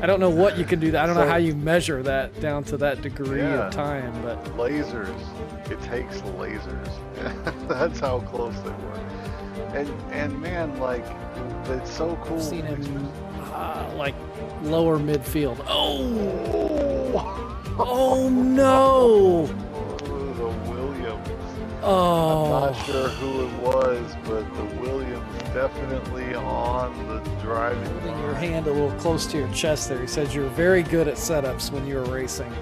I don't know what you can do that. I don't know how you measure that down to that degree of time, but lasers. It takes lasers. That's how close they were. And man, like, it's so cool. I've seen him like lower midfield. Oh no! The Williams. Oh. I'm not sure who it was, but the Williams definitely on the driving line. Putting your hand a little close to your chest there. He says you're very good at setups when you were racing.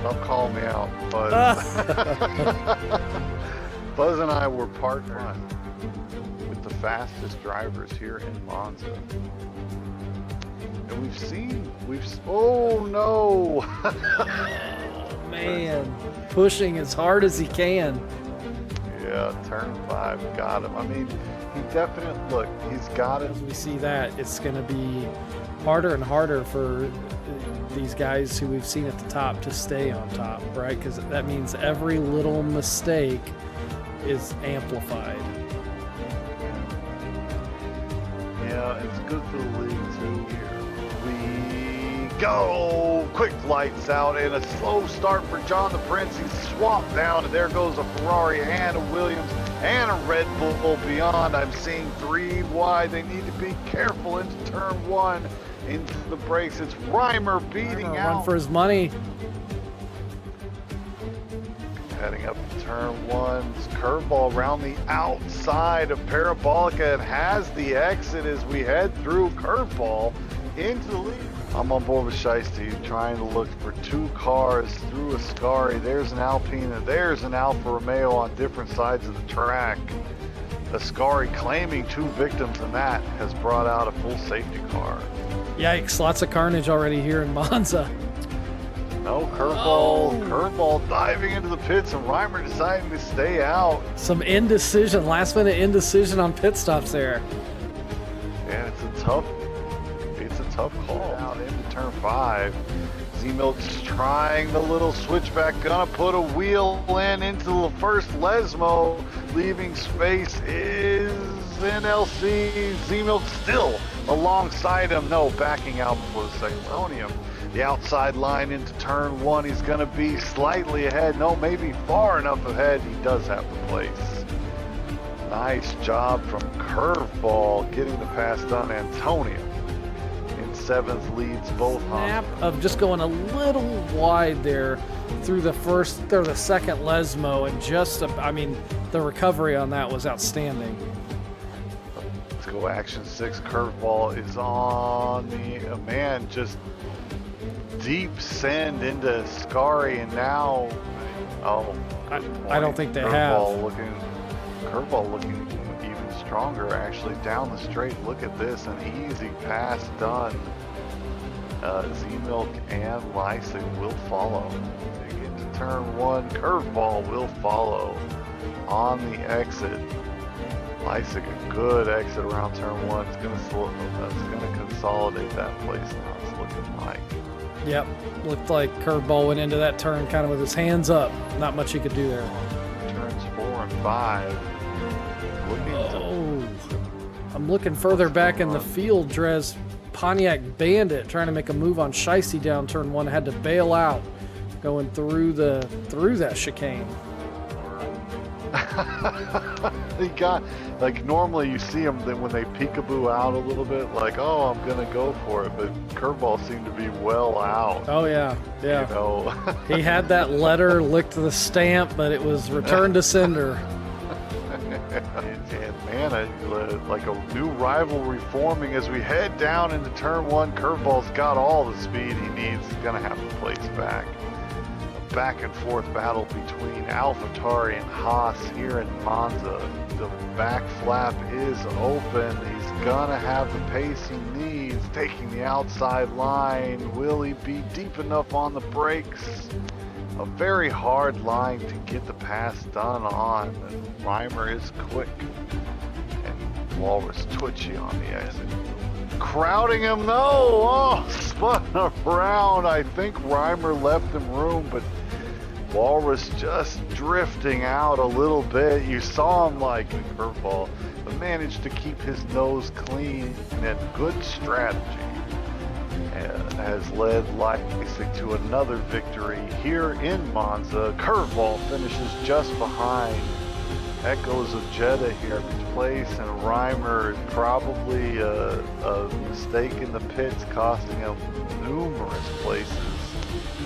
Don't call me out, Buzz. Buzz and I were partnered with the fastest drivers here in Monza. And oh no! Oh, man, pushing as hard as he can. Yeah, turn 5 got him. I mean, he definitely, look, he's got it. As we see that, it's going to be harder and harder for these guys who we've seen at the top to stay on top, right? Because that means every little mistake is amplified. Yeah, it's good for the league too. Here we go. Quick lights out and a slow start for John the Prince. He's swapped down, and there goes a Ferrari and a Williams and a Red Bull beyond. I'm seeing 3 wide. They need to be careful into turn 1. Into the brakes. It's Reimer beating out. Run for his money. Heading up to turn 1. Curveball around the outside of Parabolica and has the exit as we head through. Curveball into the lead. I'm on board with Shiesty, trying to look for 2 cars through Ascari. There's an Alpine and there's an Alfa Romeo on different sides of the track. Ascari claiming 2 victims, and that has brought out a full safety car. Yikes, lots of carnage already here in Monza. No, curveball diving into the pits, and Reimer deciding to stay out. Some indecision, last minute indecision on pit stops there. Yeah, it's a tough call. Out into turn 5. Z-Milk's trying the little switchback, gonna put a wheel into the first Lesmo, leaving space is NLC. Z-Milk still alongside him, no, backing out before the second Lonium. The outside line into turn 1, he's gonna be slightly ahead, no, maybe far enough ahead, he does have the place. Nice job from Curveball getting the pass done. Antonio in 7th leads both. Snap of just going a little wide there through the first or the second Lesmo, and just, I mean, the recovery on that was outstanding. Let's go action 6. Curveball is on the man, just deep send into Ascari, and now I don't think they have. Curveball looking even stronger actually down the straight. Look at this, an easy pass done. Z-Milk and Leisig will follow. They get to turn 1. Curveball will follow on the exit. Leisig, a good exit around turn 1. It's gonna consolidate that place now. It's looking like. Yep, looked like Curveball went into that turn kind of with his hands up. Not much he could do there. Turns 4 and 5. I'm looking further back in the field. Drez Pontiac Bandit trying to make a move on Shiesty down turn 1, had to bail out going through that chicane. He got, like, normally you see them when they peekaboo out a little bit, like, oh, I'm gonna go for it, but Curveball seemed to be well out. Oh yeah. You know? He had that letter, licked the stamp, but it was returned to sender. And man, like a new rivalry forming as we head down into turn 1. Curveball's got all the speed he needs. He's gonna have to place back. A back and forth battle between AlphaTauri and Haas here in Monza. The back flap is open. He's gonna have the pace he needs. Taking the outside line. Will he be deep enough on the brakes? A very hard line to get the pass done on. And Reimer is quick. And Walrus twitchy on the exit. Crowding him, no! Oh, spun around. I think Reimer left him room, but Walrus just drifting out a little bit. You saw him like a curveball, but managed to keep his nose clean, and good strategy has led Leipzig to another victory here in Monza. Curveball finishes just behind. Echoes of Jeddah here in place, and Reimer is probably a mistake in the pits, costing him numerous places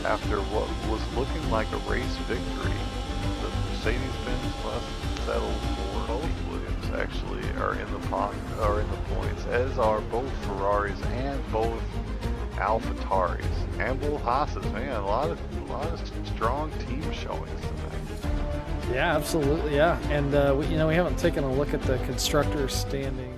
after what was looking like a race victory. The Mercedes-Benz must settle for both Williams actually are in the points, as are both Ferraris and both AlphaTauris and both Haas's. Man, a lot of strong team showings tonight. Yeah, absolutely. Yeah, and we haven't taken a look at the constructors standing.